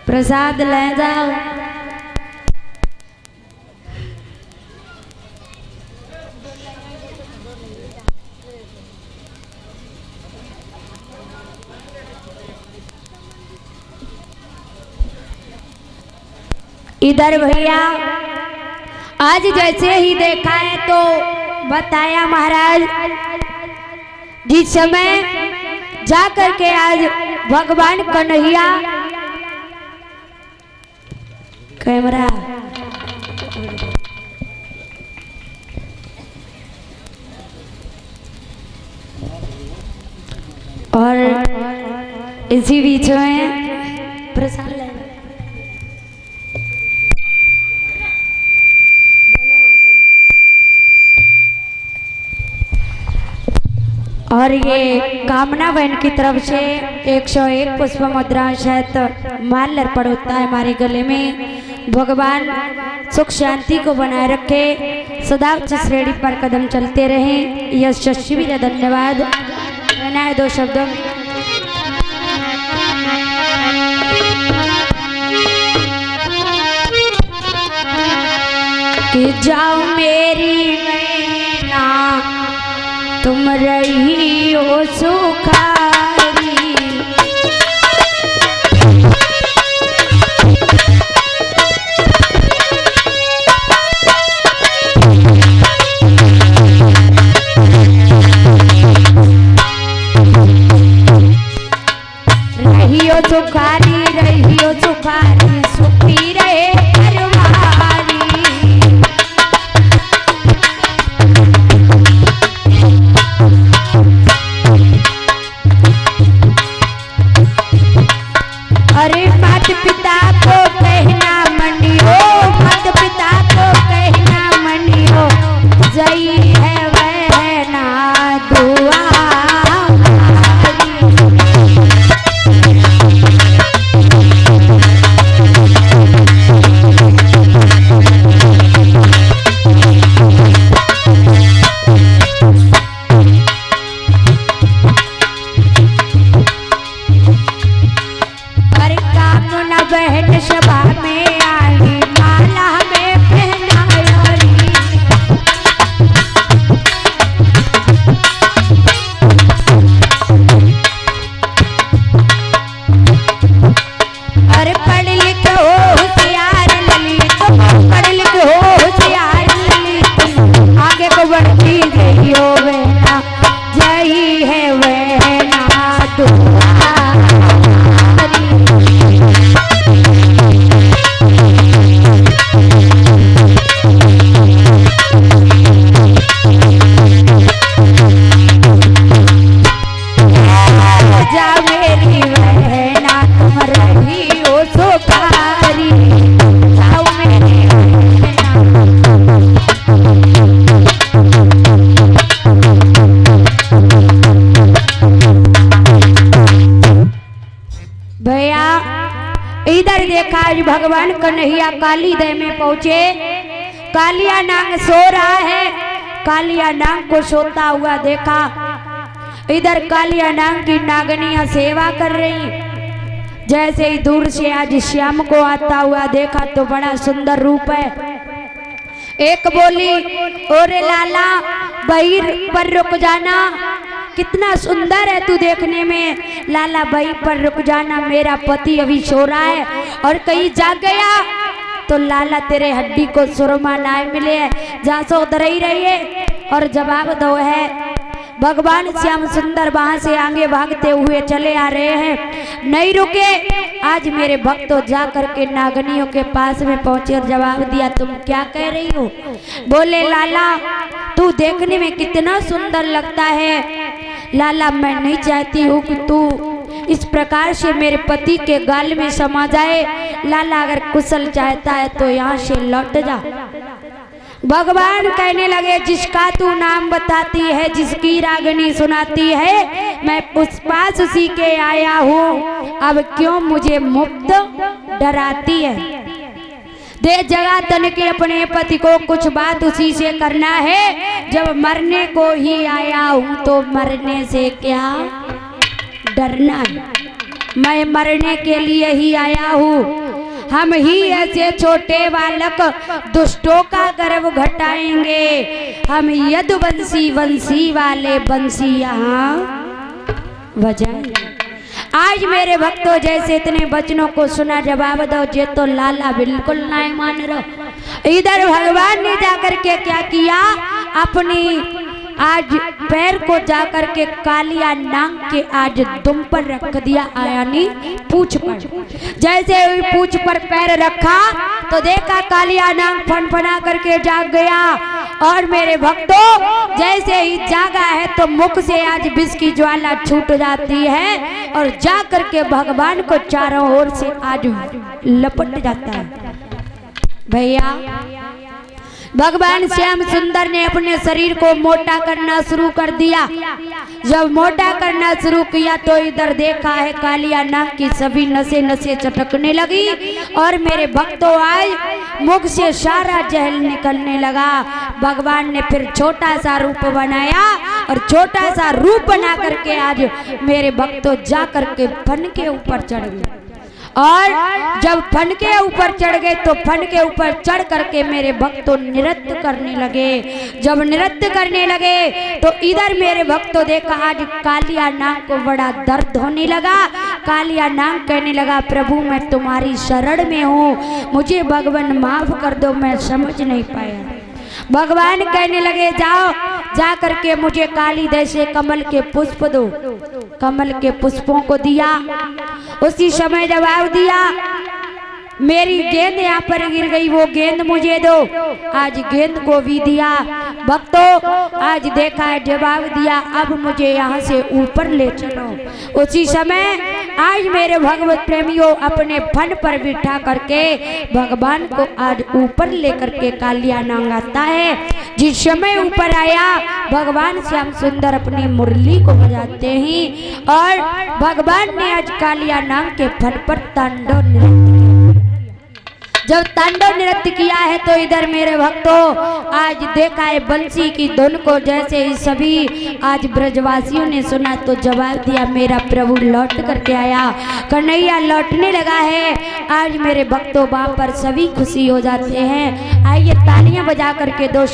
प्रसाद ले जाओ। इधर भैया आज जैसे ही देखा है तो बताया महाराज, जिस समय जा करके आज भगवान कन्हैया कैमरा और इसी बीच में प्रसाद ले और ये कामना बहन की तरफ से 101 पुष्प मुद्रा सहित माल अर्पण होता है हमारे गले में। भगवान सुख शांति को बनाए रखे, सदा उच्च श्रेणी पर कदम चलते रहें। यह शिविर धन्यवाद। कहना है दो शब्दों कि जाओ मेरी मैना तुम रही हो सुखारी, रही हो सुखारी, रही हो सुखारी, सुखी रहे घरवारी। अरे माता पिता को कहना मनियो, माता पिता को कहना मनियो, जई है वह ना दुआ। बहन सभा में आई माला में पहनाई, अरे पढ़ लिख हो होशियार ललित, पढ़ लिख हो होशियार ललित, आगे को बढ़ती गई हो बहना, जही है वहना दुआ। इधर देखा आज भगवान कन्हैया काली दह में पहुंचे। कालिया नाग सो रहा है, कालिया नाग को सोता हुआ देखा। इधर कालिया नाग की नागनियां सेवा कर रही। जैसे ही दूर से आज श्याम को आता हुआ देखा तो बड़ा सुंदर रूप है। एक बोली, ओरे लाला बहिर पर रुक जाना, कितना सुंदर है तू देखने में। लाला भाई पर रुक जाना, मेरा पति अभी सो रहा है और कहीं जाग गया तो लाला तेरे हड्डी को सुरमा ना मिले, जहाँ से उधर ही रहिए। और जवाब दो है भगवान श्याम सुंदर वहां से आगे भागते हुए चले आ रहे हैं, नहीं रुके। आज मेरे भक्तों जा करके नागनियों के पास में पहुंचे और जवाब दिया, तुम क्या कह रही हो? बोले लाला तू देखने में कितना सुंदर लगता है। लाला मैं नहीं चाहती हूँ कि तू इस प्रकार से मेरे पति के गाल में समा जाए। लाला अगर कुशल चाहता है तो यहाँ से लौट जा। भगवान कहने लगे, जिसका तू नाम बताती है, जिसकी रागनी सुनाती है, मैं उस पास उसी के आया हूँ। अब क्यों मुझे मुक्त डराती है? दे जगह तन के अपने पति को कुछ बात उसी से करना है। जब मरने को ही आया हूँ तो मरने से क्या डरना है। मैं मरने के लिए ही आया हूँ। हम ही ऐसे छोटे बालक दुष्टों का गर्व घटाएंगे। हम यदुवंशी वंशी वाले बंसी यहाँ बजाएंगे। आज मेरे भक्तों जैसे इतने वचनों को सुना, जवाब दो जे तो लाला बिल्कुल नहीं मान रहा। इधर भगवान ने जाकर के क्या किया, अपनी आज पैर को जाकर के कालिया नाग के आज दुम पर रख दिया, यानी पूछ पर। जैसे ही पूछ पर पैर रखा तो देखा कालिया नाग फनफना करके जाग गया। और मेरे भक्तों जैसे ही जागा है तो मुख से आज विष की ज्वाला छूट जाती है और जा करके भगवान को चारों ओर से आज लपट जाता है। भैया भगवान श्याम सुंदर ने अपने शरीर को मोटा करना शुरू कर दिया। जब मोटा करना शुरू किया तो इधर देखा है कालिया नाग की सभी नसें नसें चटकने लगी और मेरे भक्तों आज मुख से सारा जहर निकलने लगा। भगवान ने फिर छोटा सा रूप बनाया और छोटा सा रूप बना करके आज मेरे भक्तों जा करके फन के ऊपर चढ़ गए। और जब फन के ऊपर चढ़ गए तो फन के ऊपर चढ़ करके मेरे भक्तों नृत्य करने लगे। जब नृत्य करने लगे तो इधर मेरे भक्तों देखा आज कालिया नाग को बड़ा दर्द होने लगा। कालिया नाग कहने लगा, प्रभु मैं तुम्हारी शरण में हूँ, मुझे भगवान माफ कर दो, मैं समझ नहीं पाया। भगवान कहने लगे, जाओ जा करके मुझे काली जैसे कमल के पुष्प दो। कमल के पुष्पों को दिया। उसी समय जवाब दिया, मेरी गेंद यहाँ पर गिर गई, वो गेंद मुझे दो। आज गेंद को भी दिया। भक्तों आज देखा है जवाब दिया, अब मुझे यहाँ से ऊपर ले चलो। उसी समय आज मेरे भगवत प्रेमियों अपने फन पर बिठा करके भगवान को आज ऊपर लेकर के कालिया नाग आता है। जिस समय ऊपर आया भगवान श्याम सुंदर अपनी मुरली को बजाते हैं और भगवान ने आज कालिया नाग के फन पर तांडव नृत्य। जब तांडव नृत्य किया है तो इधर मेरे भक्तों आज देखा है बंसी की धुन को जैसे ही सभी आज ब्रजवासियों ने सुना तो जवाब दिया, मेरा प्रभु लौट करके आया, कन्हैया लौटने लगा है। आज मेरे भक्तों वहां पर सभी खुशी हो जाते हैं। आइए तालियां बजा करके दो